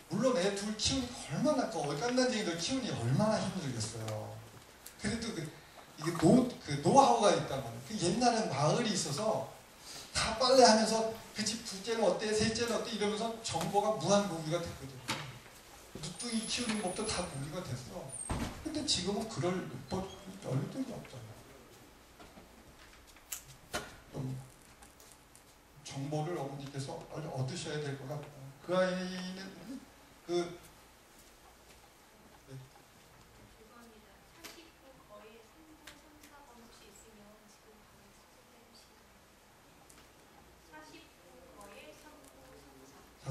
물론 애 둘 키우니까 얼마나 깐난쟁이들 키우니 얼마나 힘들겠어요. 그래도 이게 노하우가 있단 말이에요. 옛날에 마을이 있어서 다 빨래하면서 그 집 둘째는 어때, 셋째는 어때 이러면서 정보가 무한 공유가 됐거든요. 누뚱이 키우는 법도 다 공유가 됐어. 근데 지금은 그럴 여력이 없잖아요. 좀 정보를 어머니께서 얻으셔야 될 것 같고, 그 아이는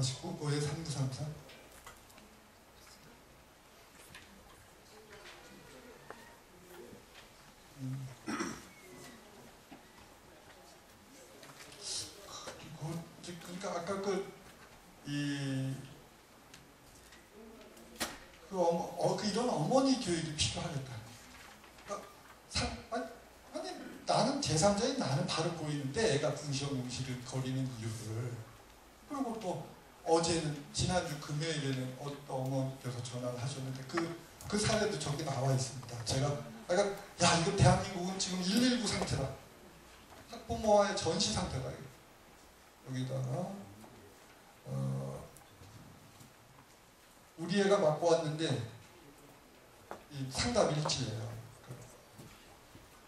(49) 3934 그러니까 아까 이런 어머니 교육이 필요하겠다. 그러니까 아니 나는 제3자인 나는 바로 보이는데 애가 궁시렁궁시렁 거리는 이유를. 그리고 또 어제는 지난주 금요일에는 어떤 어머니께서 전화를 하셨는데 그 사례도 저기 나와 있습니다. 제가 야 이거 대한민국은 지금 119 상태다. 학부모와의 전시 상태다. 여기다가 우리 애가 맞고 왔는데 이 상담 일지예요.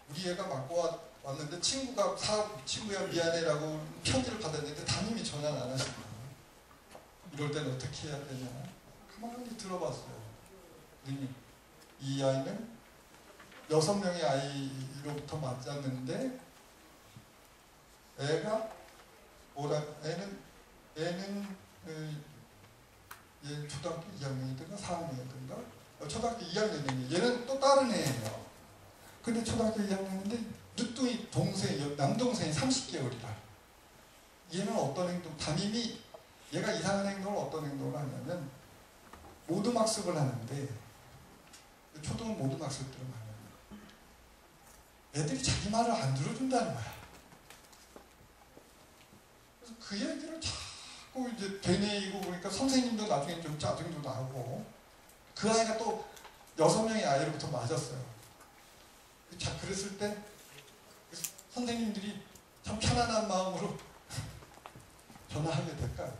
우리 애가 맞고 왔는데 친구야 미안해라고 편지를 받았는데 담임이 전화를 안 하십니다. 이럴 때는 어떻게 해야 되냐? 가만히 들어봤어요. 이 아이는 6명의 아이로부터 맞았는데 애는 얘 초등학교 2학년이든가 4학년이든가 초등학교 2학년이에요. 얘는 또 다른 애예요. 근데 초등학교 2학년인데 늦둥이 남동생이 30개월이라. 얘는 어떤 행동, 담임이 얘가 이상한 행동을 어떤 행동을 하냐면 모두학습을 하는데 초등은 모두학습들을 하는 애들이 자기 말을 안 들어준다는 거야. 그래서 그 얘기를 자꾸 이제 되뇌이고 그러니까 선생님도 나중에 좀 짜증도 나고 그 아이가 또 6명의 아이로부터 맞았어요. 자, 그랬을 때 선생님들이 참 편안한 마음으로 전화하게 될까요?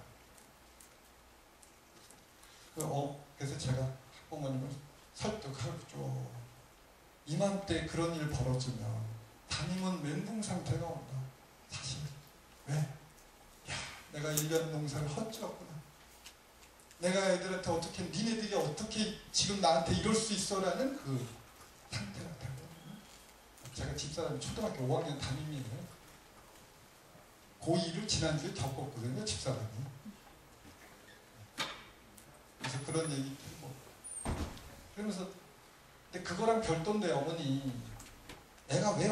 그래서 제가 학부모님을 설득하죠. 이맘때 그런 일 벌어지면 담임은 멘붕 상태가 온다. 사실 왜? 야, 내가 1년 농사를 헛지었구나. 내가 애들한테 어떻게, 니네들이 어떻게 지금 나한테 이럴 수 있어라는 그 상태가 되거든요. 제가 집사람이 초등학교 5학년 담임이에요. 고2를 지난주에 겪었거든요, 집사람이. 그래서 그런 얘기 들고. 그러면서, 근데 그거랑 별도인데, 어머니. 애가 왜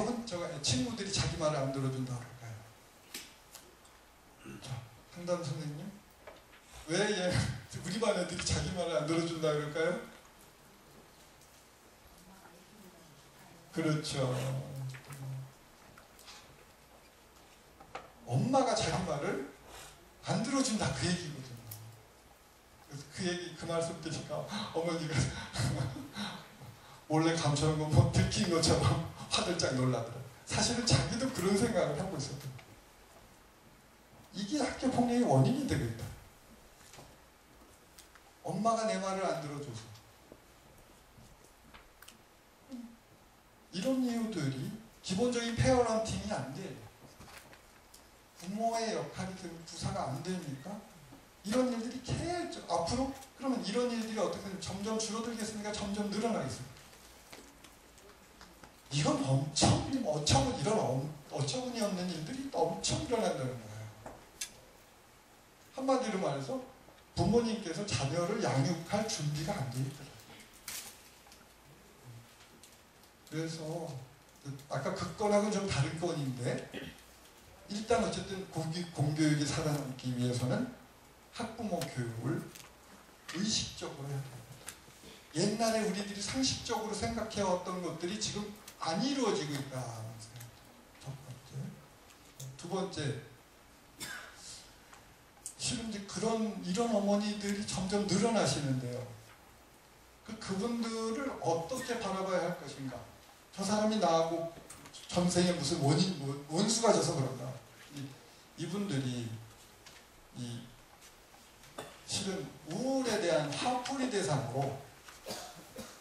친구들이 자기 말을 안 들어준다 그럴까요? 자, 상담 선생님. 왜 우리 반 애들이 자기 말을 안 들어준다 그럴까요? 그렇죠. 엄마가 자기 말을 안 들어준다 그 얘기거든요. 그래서 그 말씀 드니까 어머니가 몰래 감추는 거 뭐 들킨 것처럼 화들짝 놀라더라고요. 사실은 자기도 그런 생각을 하고 있었거든요. 이게 학교 폭력의 원인이 되겠다. 엄마가 내 말을 안 들어줘서. 이런 이유들이 기본적인 페어런팅이 안 돼요. 부모의 역할이 구사가 안 되니까 이런 일들이 계속 앞으로 그러면 이런 일들이 어떻게 점점 줄어들겠습니까? 점점 늘어나겠습니까? 이건 어처구니 없는 일들이 엄청 일어난다는 거예요. 한마디로 말해서 부모님께서 자녀를 양육할 준비가 안 돼 있더라고요. 그래서 아까 그 건하고는 좀 다른 건인데 일단 어쨌든 공교육이 살아남기 위해서는 학부모 교육을 의식적으로 해야 됩니다. 옛날에 우리들이 상식적으로 생각해왔던 것들이 지금 안 이루어지고 있다. 첫 번째. 두 번째, 실은 이제 그 이런 어머니들이 점점 늘어나시는데요. 그분들을 어떻게 바라봐야 할 것인가? 저 사람이 나하고 전생에 무슨 원수가 져서 그런가? 이분들이 실은 우울에 대한 화풀이 대상으로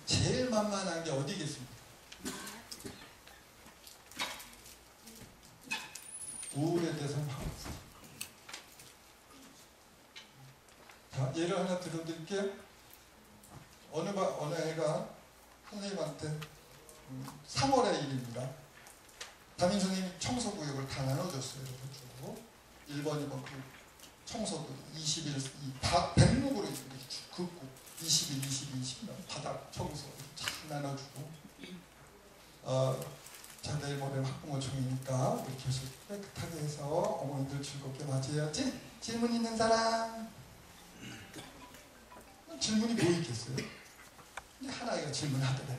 제일 만만한 게 어디겠습니까? 우울에 대해서 화풀이. 자, 예를 하나 들어드릴게요. 어느 애가 선생님한테 3월의 일입니다. 담임 선생님이 청소구역을 다 나눠줬어요. 그래가지고 1번, 2번 그 청소도 20일, 백목으로 이렇게 긋고 20일, 20일, 20일 바닥 청소 잘 나눠주고 자, 내일 모레 학부모총이니까 우리 교실 깨끗하게 해서 어머니들 즐겁게 맞이해야지. 질문 있는 사람? 질문이 뭐 있겠어요? 한 아이가 질문하더래.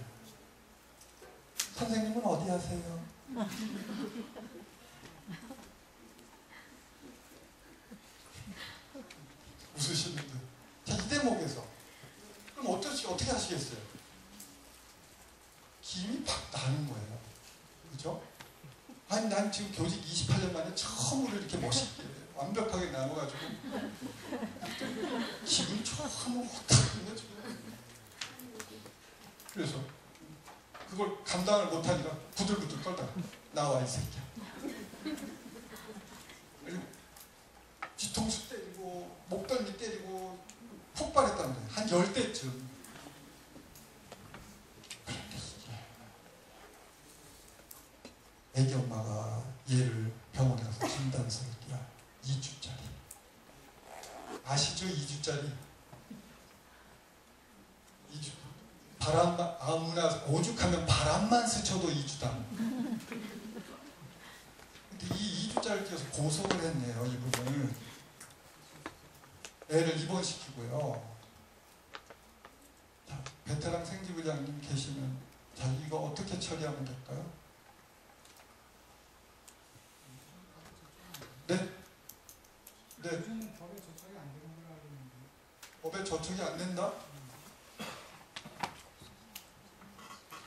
선생님은 어디 하세요? 웃으시는데. 자, 이 대목에서 그럼 어떻게 하시겠어요? 김이 팍 나는 거예요. 그죠? 아니, 난 지금 교직 28년 만에 처음으로 이렇게 멋있게 완벽하게 나눠가지고 기분이 처음으로 확 지금. 그래서 그걸 감당을 못하니까 부들부들 떨다가 나와 이 새끼야. 뒤통수 때리고 목덜미 때리고 폭발했다는 거예요. 한 10대쯤. 애기 엄마가 얘를 병원에 가서 진단서를 띄야 2주짜리. 아시죠? 2주짜리. 2주. 바람만, 아무나 오죽하면 바람만 스쳐도 2주다. 근데 이 2주짜리 띄어서 고소를 했네요. 이 부분을. 애를 입원시키고요. 자, 베테랑 생지부장님 계시면 자, 이거 어떻게 처리하면 될까요? 네? 네. 법에 저촉이 안 되는 걸로 알고 있는데. 법에 저촉이 안 된다?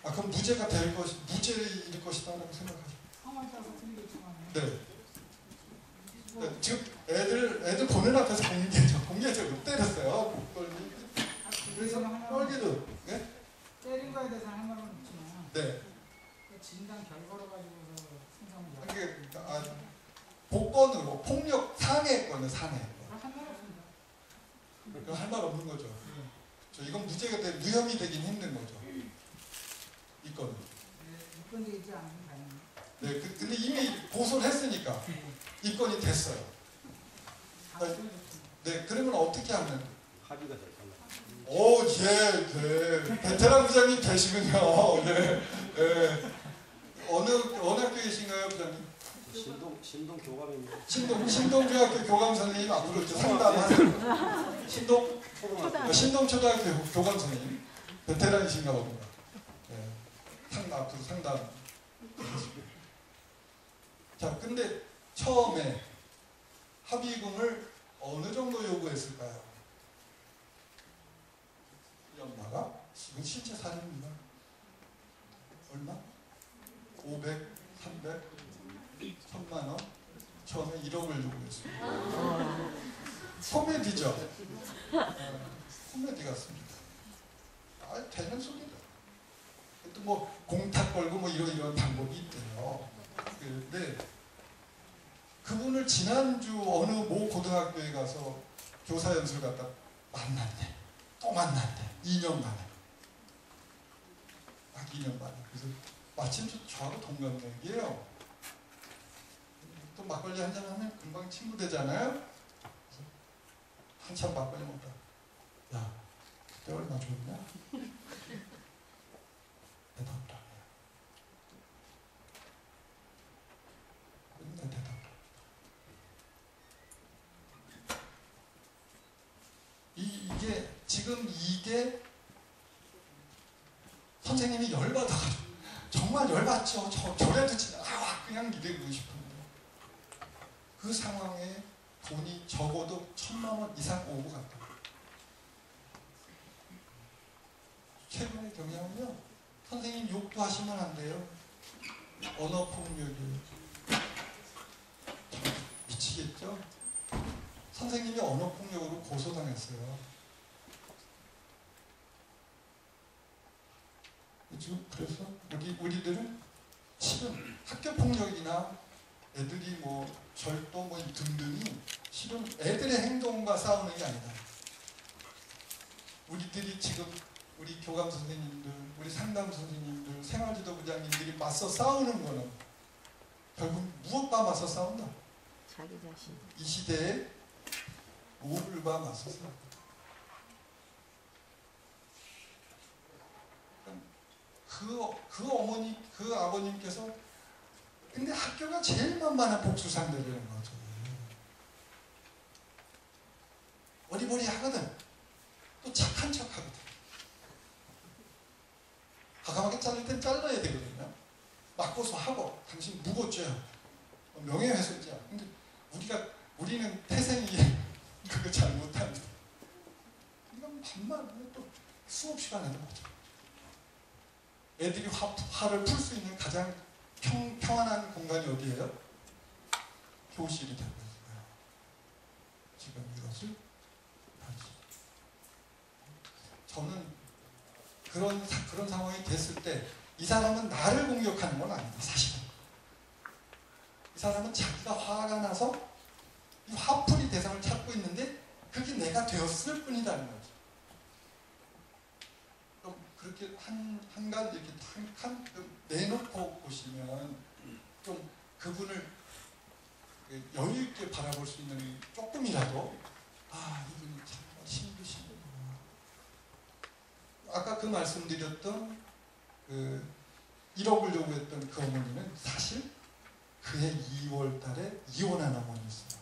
아, 그럼 무죄가 될 무죄일 것이다라고 생각하죠. 상황에 따라서 틀리겠지만. 네. 네. 지금 애들 보는 앞에서 공개적으로 때렸어요. 그래서 떨기도. 네? 때린 거에 대해서 할 말은 없지만. 네. 그 진단 결과로 가지고서 생각을. 이게 복권으로 폭력 상해권은 상해권. 할 말 없습니다. 그럼 할 말 없는 거죠. 저 이건 무죄가 무혐의 되긴 힘든 거죠. 이 건은. 네, 무건되지 않은 다행히. 네, 근데 이미 고소를 했으니까 입건이 됐어요. 네, 그러면 어떻게 하면? 합의가 될 거예요. 오, 예. 베테랑 부장님 되시군요. 네, 네. 어느 학교 계신가요, 부장님? 신동 교감입니다. 신동중학교 교감 선생님 앞으로 이제 상담하세요. 신동 초등학교 교감 선생님 베테랑이신가 봅니다. 네. 앞으로 상담. 자, 근데 처음에 합의금을 어느 정도 요구했을까요? 이 엄마가 이건 실제 사례입니다. 얼마? 500, 300, 1000만 원? 처음에 1억을 요구했습니다. 코미디죠? 코미디 같습니다. 아, 되는 소리다. 또 뭐 공탁 걸고 뭐 이런 방법이 있대요. 근데 그분을 지난주 어느 모 고등학교에 가서 교사 연수를 갖다 만났네. 또 만났네. 2년 만에. 딱 2년 만에. 그래서 마침 저하고 동갑내기예요. 또 막걸리 한잔 하면 금방 친구 되잖아요. 그래서 한참 막걸리 먹다. 야, 그때 얼마 줬냐? 대답을 안 해요. 근데 대답을 안 해요. 이게 선생님이 열받아가지고 정말 열받죠. 저래도 그냥 이러고 싶은데 그 상황에 돈이 적어도 1,000만 원 이상 오고 갔다. 최근의 경향은요, 선생님 욕도 하시면 안 돼요. 언어 폭력이에요. 미치겠죠? 선생님이 언어 폭력으로 고소당했어요. 지금 그래서 우리들은 실은 학교 폭력이나 애들이 뭐 절도 뭐 등등이 실은 애들의 행동과 싸우는 게 아니다. 우리들이 지금 우리 교감 선생님들, 우리 상담 선생님들, 생활지도부장님들이 맞서 싸우는 거는 결국 무엇과 맞서 싸운다? 자기 자신. 이 시대의 우울과 맞서 싸운다. 그 어머니, 그 아버님께서 근데 학교가 제일 만만한 복수상대라는 거죠. 어리버리하거든. 또 착한 척하거든. 과감하게 자를 땐 잘라야 되거든요. 맞고서 하고 당신 무고죄야, 명예훼손죄야. 근데 우리는 태생이 그거 잘 못합니다. 이건 반만 또 수없이 하는 거죠. 애들이 화를 풀 수 있는 가장 평안한 공간이 어디예요? 교실이 되고 있어요. 지금 이것을 다시. 저는 그런 상황이 됐을 때 이 사람은 나를 공격하는 건 아니다. 사실은 이 사람은 자기가 화가 나서 이 화풀이 대상을 찾고 있는데 그게 내가 되었을 뿐이라는 거죠. 좀 그렇게 한간 이렇게 한 내놓고 보시면 좀 그분을 여유 있게 바라볼 수 있는 조금이라도 이분이 정말 힘드시구나. 아까 그 말씀드렸던 1억을 요구했던 그 어머니는 사실 그해 2월 달에 이혼한 어머니였어요.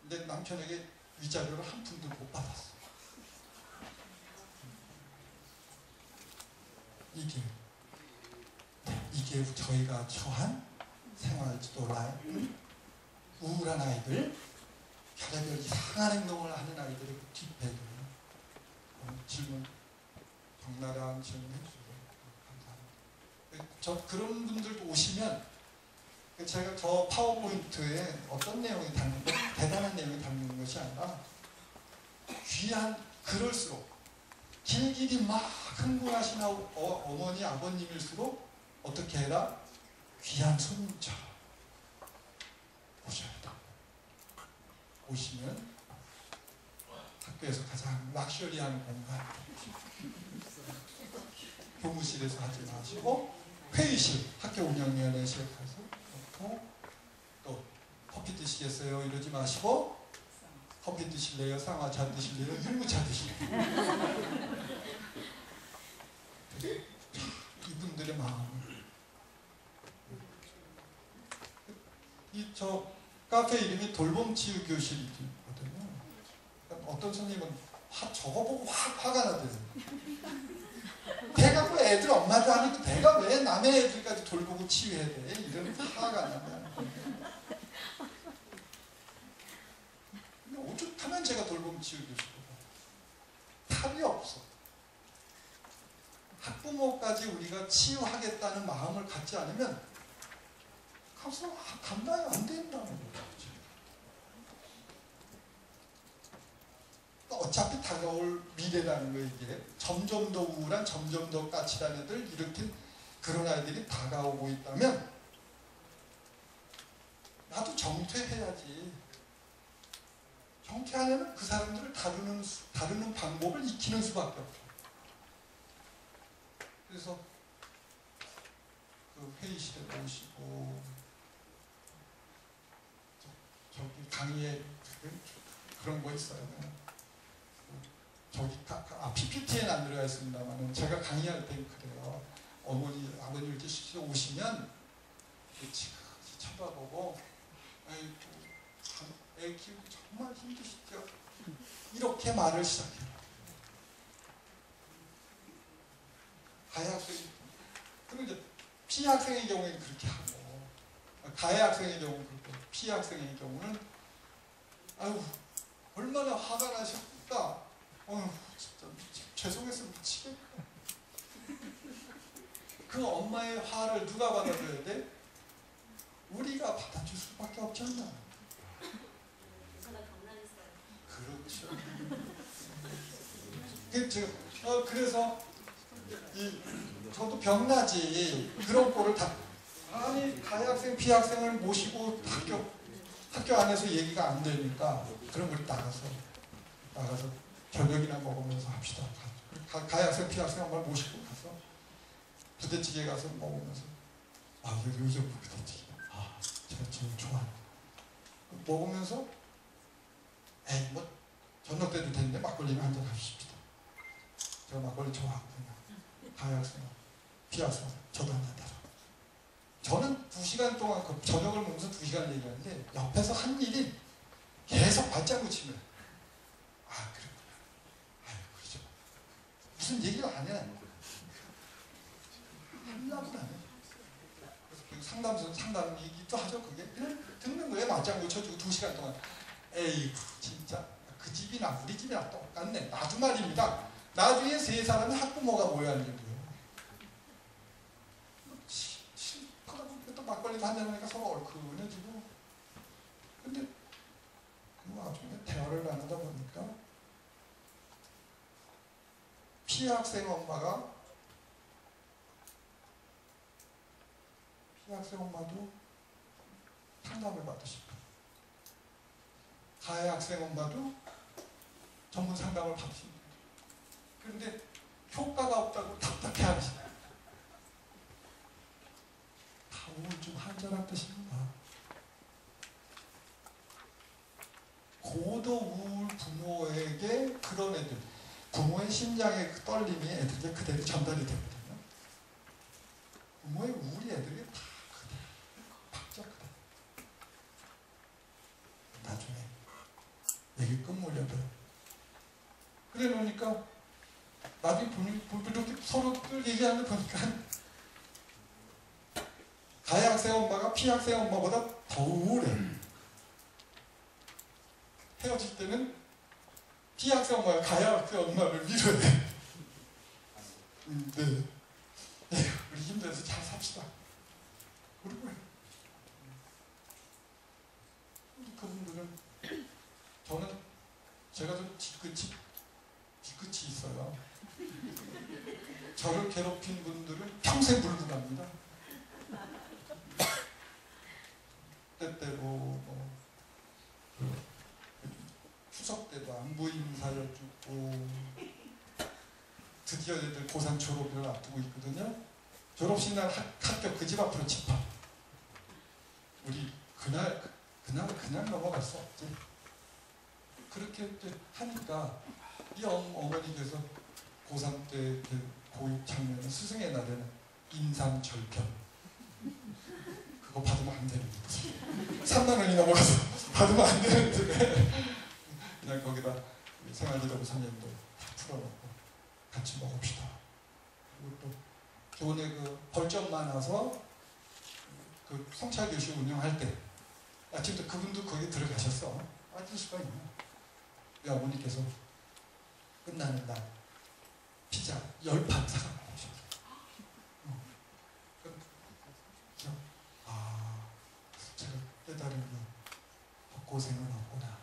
근데 남편에게 위자료를 한 푼도 못 받았어요. 이게 저희가 처한 생활지도 라인, 우울한 아이들, 별의별 이상한 행동을 하는 아이들의 뒷배경. 질문 적나라한 질문 해주시고 감사합니다. 그런 분들도 오시면 제가 저 파워포인트에 어떤 내용이 담는 것, 대단한 내용이 담는 것이 아니라 귀한 글을수록 길길이 막 흥분하신 어머니 아버님일수록 어떻게 해라? 귀한 손님처럼 오셔야 돼. 오시면 학교에서 가장 락셔리한 공간, 교무실에서 하지 마시고 회의실, 학교 운영위원회실 가서 놓고, 또 커피 드시겠어요? 이러지 마시고 커피 드실래요? 쌍화차 드실래요? 율무차 드실래요? 이분들의 마음을 저 카페 이름이 돌봄치유교실이거든요. 어떤 선생님은 저거 보고 화가 나대요. 내가 뭐 애들 엄마도 아니고 내가 왜 남의 애들까지 돌보고 치유해야 돼? 이런 화가 나면 오죽하면 제가 돌봄치유교실이고 답이 없어. 학부모까지 우리가 치유하겠다는 마음을 갖지 않으면 가서 감당이 안 된다는 거죠. 어차피 다가올 미래라는 거 이게 점점 더 우울한, 점점 더 까칠한 애들, 이렇게 그런 아이들이 다가오고 있다면 나도 정퇴해야지. 정퇴하려면 그 사람들을 다루는 방법을 익히는 수밖에 없죠. 그래서 그 회의실에 오시고 저기 강의에 그런 거 있어요. 저기 PPT에는 안 들어가 있습니다만 제가 강의할 때 그래요. 어머니, 아버님 이렇게 오시면 지그시 쳐다보고 아이고 애 키우기 정말 힘드시죠? 이렇게 말을 시작해요. 가해 학생이, 그럼 이제 피해 학생의 경우에는 그렇게 하고 가해 학생의 경우는 그렇게 피해 학생의 경우는 아유 얼마나 화가 나셨다. 진짜 죄송해서 미치겠다. 그 엄마의 화를 누가 받아줘야 돼? 우리가 받아줄 수밖에 없지 않나. 그렇죠. 그래서 저도 병나지 그런 꼴을 다 아니 가해 학생 피해 학생을 모시고 학교 안에서 얘기가 안 되니까 그럼 우리 나가서 저녁이나 먹으면서 합시다. 가해 학생 피해 학생 한번 모시고 가서 부대찌개 가서 먹으면서 여기 요즘 부대찌개 제가 지금 좋아해요. 먹으면서 에이 뭐 저녁 때도 됐는데 막걸리나 한잔 합시다. 제가 막걸리 좋아하거든요. 가해 학생 피해 학생 저도 한잔 따라. 저는 2시간 동안 저녁을 먹으면서 2시간 얘기하는데 옆에서 한 일이 계속 발자국 치면 그렇구나. 그렇죠. 무슨 얘기를 안 해. 하려고 안 해. 그래서 상담 얘기도 하죠. 그게 그냥 듣는 거예요. 맞장구 쳐주고 2시간 동안. 에이 진짜 그 집이나 우리 집이나 똑같네. 나도 말입니다. 나중에 3사람이 학부모가 모여야 하는 거예요. 또 막걸리도 한잔 하니까 서로 얼큰해지고. 근데 그 와중에 대화를 나누다 보니까 피해 학생 엄마도 상담을 받으시고 가해 학생 엄마도 전문 상담을 받으십니다. 그런데 효과가 없다고 답답해하시다. 다 우울증 환자란 뜻입니다. 고도 우울 부모에게 그런 애들, 부모의 심장의 그 떨림이 애들에게 그대로 전달이 되거든요. 부모의 우울이 애들에게 다 그대로 박자 그대로. 나중에 얘기 끝물려줘요. 그래 놓으니까 나중에 이렇게 서로들 얘기하는 거 보니까 가해 학생 엄마가 피해 학생 엄마보다 더 우울해. 헤어질 때는 피해 학생 엄마가 가해 학생 엄마를 위로해. 네. 우리 힘들어서 잘 삽시다. 그러고 그분들은 제가 좀 뒤끝이 있어요. 저를 괴롭힌 분들은 평생 불구갑니다. 때때로 추석 때도 안부 인사해주고 드디어 애들 고3 졸업을 앞두고 있거든요. 졸업식 날 학교 그 집 앞으로 집합. 우리 그날 그냥 넘어갈 수 없지. 그렇게 하니까 이 어머니께서 고3 때 고육 장면은 스승의 날에는 인상절편 그거 받으면 안 되는 거지. 3만 원이 넘어가서 받으면 안 되는데 그냥 거기다 생활지도부 선생님들 다 풀어놓고 같이 먹읍시다. 그리고 또 교내 그 벌점 많아서 그 성찰교실 운영할 때 아침부터 그분도 거기 들어가셨어. 빠질 수가 있나. 우리 어머니께서 끝나는 날 피자 10판 사갖고 오셨어요. 제가 깨달은 게 고생은 없구나.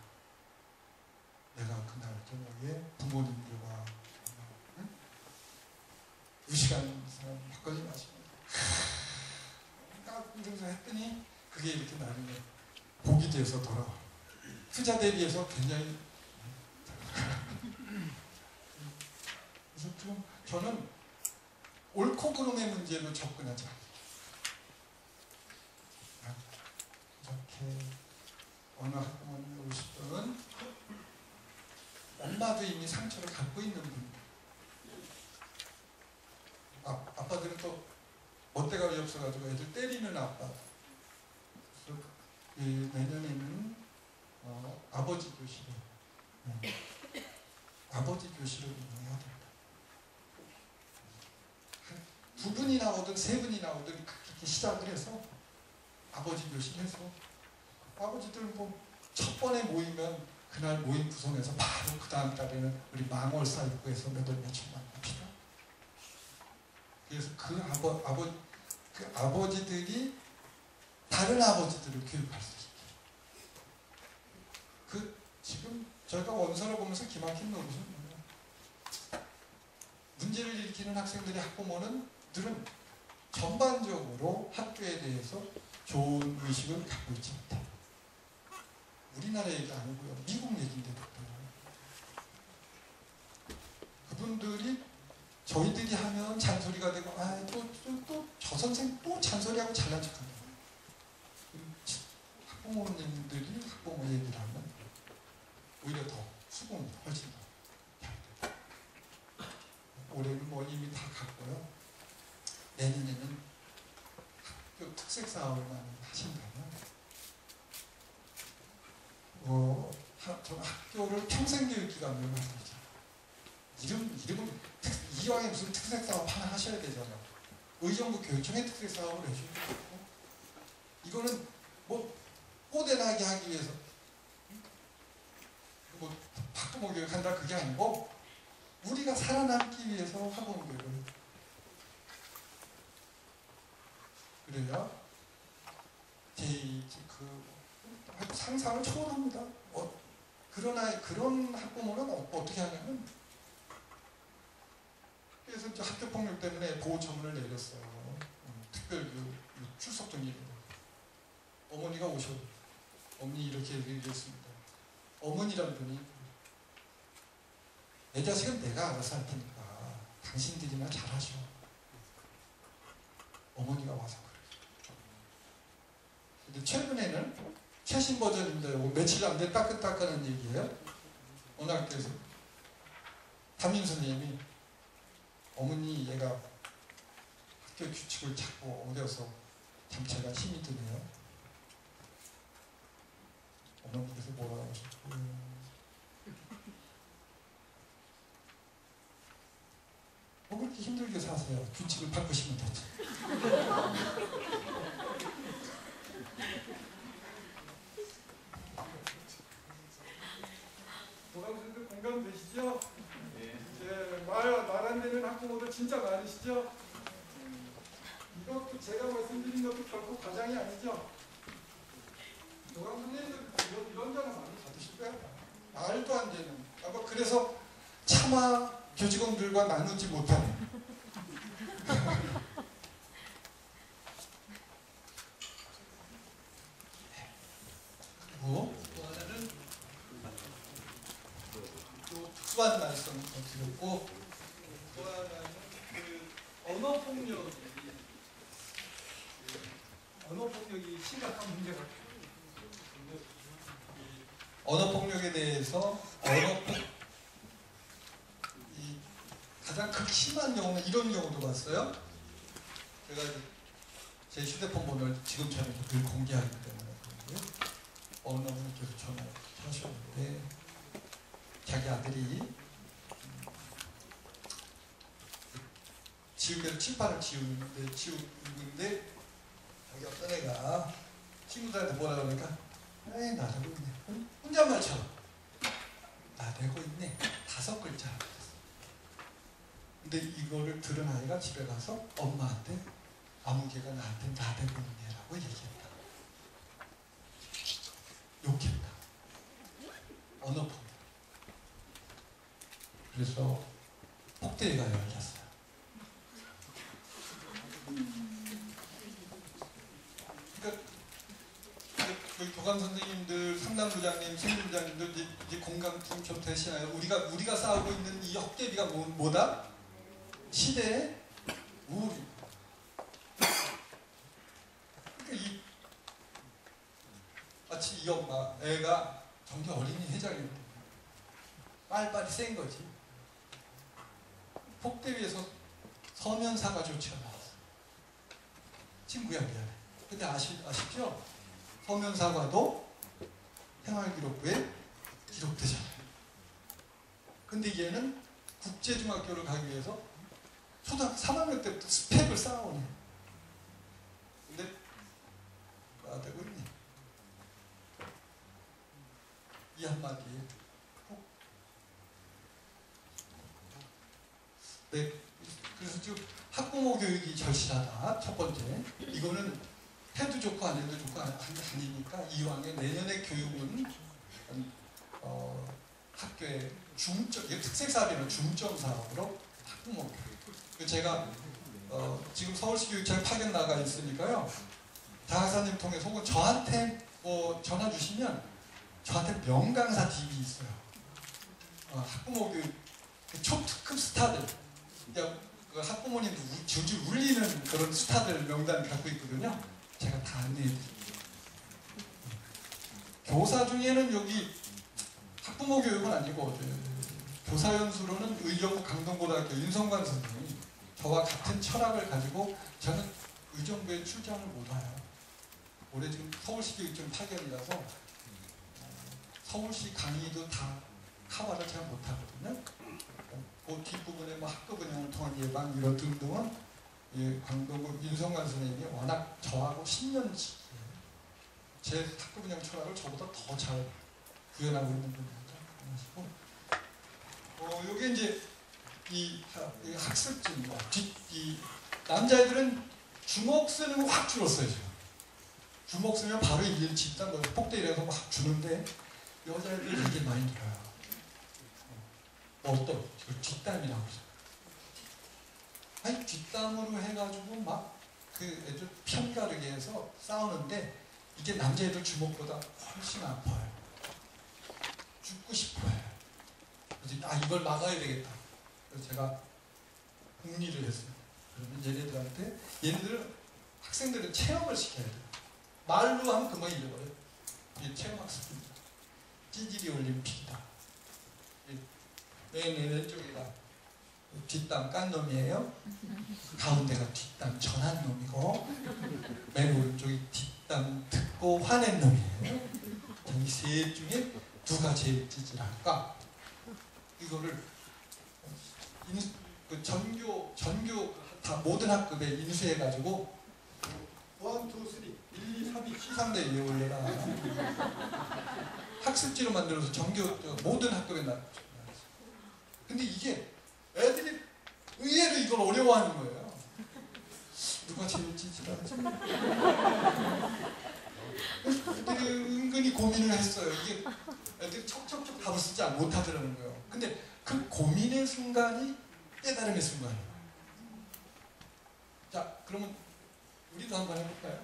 내가 그날 저녁에 부모님들과 2시간 이상 막걸리 마시고 이러면서 했더니 그게 이렇게 나중에 복이 돼서 돌아와. 투자 대비해서 굉장히 그래서 좀 저는 옳고 그름의 문제로 접근하지 않아요. 이렇게 어느 학부모님이 오실 때는 엄마도 이미 상처를 갖고 있는 분. 아빠들은 또 멋대가 없어가지고 애들 때리는 아빠. 그래서 내년에는 아버지 교실을 운영해야 된다. 2분이 나오든 3분이 나오든 그렇게 시작을 해서 아버지 교실 해서 아버지들은 뭐 첫 번에 모이면 그날 모임 구성해서 바로 그 다음 달에는 우리 망월 사육구에서 몇 월 며칠만 봅시다. 그래서 그 아버지들이 다른 아버지들을 교육할 수 있게. 지금 저희가 원서를 보면서 기막힌 노릇은 뭐예요? 문제를 일으키는 학생들이 학부모는들은 전반적으로 학교에 대해서 좋은 의식을 갖고 있지 못해요. 우리나라 얘기 아니고요. 미국 얘기인데도 그분들이 저희들이 하면 잔소리가 되고 또 저 선생 또 잔소리하고 잘난 척합니다. 학부모님들이 학부모 얘기를 하면 오히려 더 수긍이 훨씬 더 잘 돼요. 올해는 뭐 이미 다 갔고요. 내년에는 학교 특색 사업만 하신다면 저는 학교를 평생교육기관으로 만들자. 이름은 이왕에 무슨 특색 사업 하나 하셔야 되잖아요. 의정부 교육청의 특색 사업을 해주는 거고, 이거는 뭐 꼬대나게 하기 위해서 뭐 학부모 교육한다 그게 아니고 우리가 살아남기 위해서 학부모 교육을 그래야 상상을 초월합니다. 그러나 그런 학부모는 어떻게 하냐면 그래서 이제 학교폭력 때문에 보호처분을 내렸어요. 특별교육 출석 정지를. 어머니가 오셔. 어머니 이렇게 얘기했습니다. 어머니란 분이 내 자식은 내가 알아서 할 테니까 당신들이나 잘하셔. 어머니가 와서 그래요. 근데 최근에는 최신 버전입니다. 며칠 안 돼 따끈따끈한 얘기예요. 어느 학교에서 담임 선생님이 어머니 얘가 학교 규칙을 자꾸 어겨서 참 제가 힘이 드네요. 어머니께서 뭐라고 하셨고 뭐 그렇게 힘들게 사세요. 규칙을 바꾸시면 되죠. 도감생들 공감되시죠? 네. 말 안 되는 학부모들 진짜 많으시죠? 이것도 제가 말씀드린 것도 결코 과장이 아니죠? 도감생님들 이런 전화 많이 받으실 거야. 말도 안 되는. 그래서 차마 교직원들과 나누지 못하는. 그리고 또 하나는 또 특수한 말씀을 드렸고, 또 하나는 언어폭력이 심각한 문제가 언어폭력에 대해서 가장 극심한 경우는 이런 경우도 봤어요. 제가 제 휴대폰 번호를 지금처럼 늘 공개하기 때문에 어느 분께서 전화를 하셨는데 자기 아들이 지우개로 칠판을 지우는데 자기 어떤 애가 친구들한테 뭐라 그러니까 에이 나대고 있네. 혼잣말처럼 나대고 있네. 5글자. 근데 이거를 들은 아이가 집에 가서 엄마한테 아무개가 나한테 나대고 있네라고 얘기했다. 욕했다. 언어폭력. 그래서 폭대회가 열렸어요. 그러니까 저희 교감 선생님들, 상담부장님, 생리부장님들 이제 공감 좀 되시나요? 우리가 싸우고 있는 이 헛개비가 뭐다? 시대의 우울이. 그러니까 마치 이 엄마, 애가 정기 어린이 회장인데 빨리빨리 센 거지. 폭대위에서 서면사가 조치가 나왔어. 친구야 미안해. 근데 아시죠? 서면사과도 생활기록부에 기록되잖아요. 근데 얘는 국제중학교를 가기 위해서 초등학교 3학년 때부터 스펙을 쌓아오네. 근데 나대고 있네. 이 한마디. 네, 그래서 지금 학부모 교육이 절실하다. 첫 번째. 이거는 해도 좋고 안 해도 좋고 아니니까 이왕에 내년의 교육은 학교의 중점, 특색사업이나 중점 사업으로 학부모 교육. 제가 지금 서울시 교육청에 파견 나가 있으니까요. 장학사님 통해서 혹은 저한테 뭐 전화 주시면 저한테 명강사 DB 있어요. 학부모 교육 초특급 스타들, 그러니까 그 학부모님도 줄줄 울리는 그런 스타들 명단을 갖고 있거든요. 제가 다 안내해드립니다. 교사 중에는 여기 학부모 교육은 아니고 교사연수로는 의정부 강동고등학교 윤성관 선생님이 저와 같은 철학을 가지고 저는 의정부에 출장을 못 와요. 올해 지금 서울시 교육청 파견이라서 서울시 강의도 다 커버를 잘 못하거든요. 그 뒷부분에 뭐 학급 운영을 통한 예방 이런 등등은 강동구 윤성관 선생님이 워낙 저하고 10년치 제 학급 운영 철학을 저보다 더 잘 구현하고 있는 분이죠. 요게 이제 이 학습진, 이 남자애들은 주먹 쓰는 거 확 줄었어요 지금. 주먹 쓰면 바로 일일 집단 폭대이라서 막 주는데 여자애들 되게 많이 들어요. 어떤 뒷담이라고 그러죠. 아니 뒷담으로 해가지고 막 그 애들 편가르게 해서 싸우는데 이게 남자애들 주먹보다 훨씬 아파요. 죽고 싶어요. 그래서 이걸 막아야 되겠다. 그래서 제가 공리를 했어요. 그러면 얘네들한테 얘네들은 학생들은 체험을 시켜야 돼요. 말로 하면 그만 잃어버려요. 이게 체험 학습입니다. 찌질이 올림픽이다. 맨 왼쪽에가 뒷담 깐 놈이에요. 가운데가 뒷담 전한 놈이고 맨 오른쪽이 뒷담 듣고 화낸 놈이에요. 이 셋 중에 누가 제일 찌질할까? 이거를 그 전교 다 모든 학급에 인수해가지고 1, 2, 3, 1, 2, 3이 시상대 위에 올려라. 학습지로 만들어서 모든 학급에 나. 근데 이게 애들이 의외로 이걸 어려워하는 거예요. 누가 제일 찌질하지? 애들이 은근히 고민을 했어요. 이게 애들이 척척척 답을 쓰지 못하더라는 거예요. 근데 그 고민의 순간이 깨달음의 순간이에요. 자, 그러면 우리도 한번 해볼까요?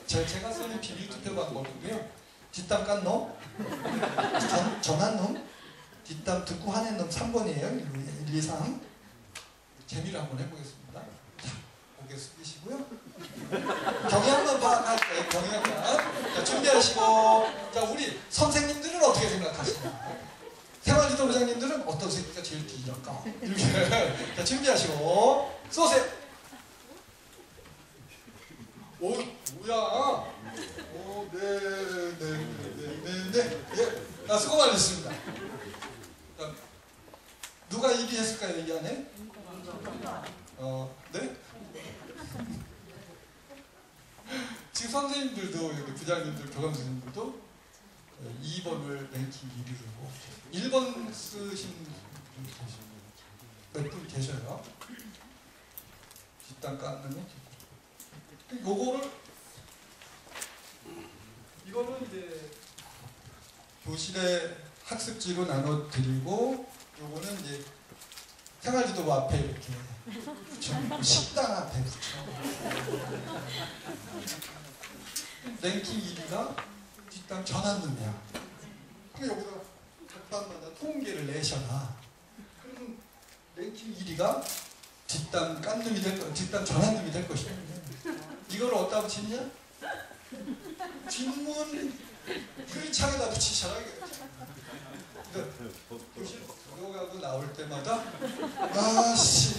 제가 쓰는 비밀 투표 방법인데요. 뒷담 깐 놈, 전한 놈, 뒷담 듣고 화낸 놈 3번이에요. 1, 2, 3. 재미를 한번 해보겠습니다. 자, 고개 숙이시고요. 경향만 파악할게요. 경향만. 자, 준비하시고. 자, 우리 선생님들은 어떻게 생각하시나요? 생활지도부장님들은 어떤 새끼가 제일 찌질할까? 이렇게. 자, 준비하시고. 쏘세요. 오, 뭐야? 오, 네. 예. 수고 많으셨습니다. 누가 1위 했을까요, 이 안에? 네? 지금 선생님들도, 여기 부장님들, 교감 선생님들도 2번을 랭킹 1위로 1번 쓰신 몇 분 계셔요. 뒷담 깎는 이거는 이제 교실에 학습지로 나눠드리고, 요거는 이제 생활지도부 앞에 이렇게 붙여놓고 식당 앞에 붙여. 랭킹 1위가 뒷담 전한 놈이야. 그럼 여기다 각 반마다 통계를 내셔라. 그러면 랭킹 1위가 뒷담 깐 놈이 될 거, 뒷담 전한 놈이 될 것이야. 이걸 어디다 붙이냐? 뒷문 글창에다 붙이셔라. 교실 들어가고 나올 때마다 아씨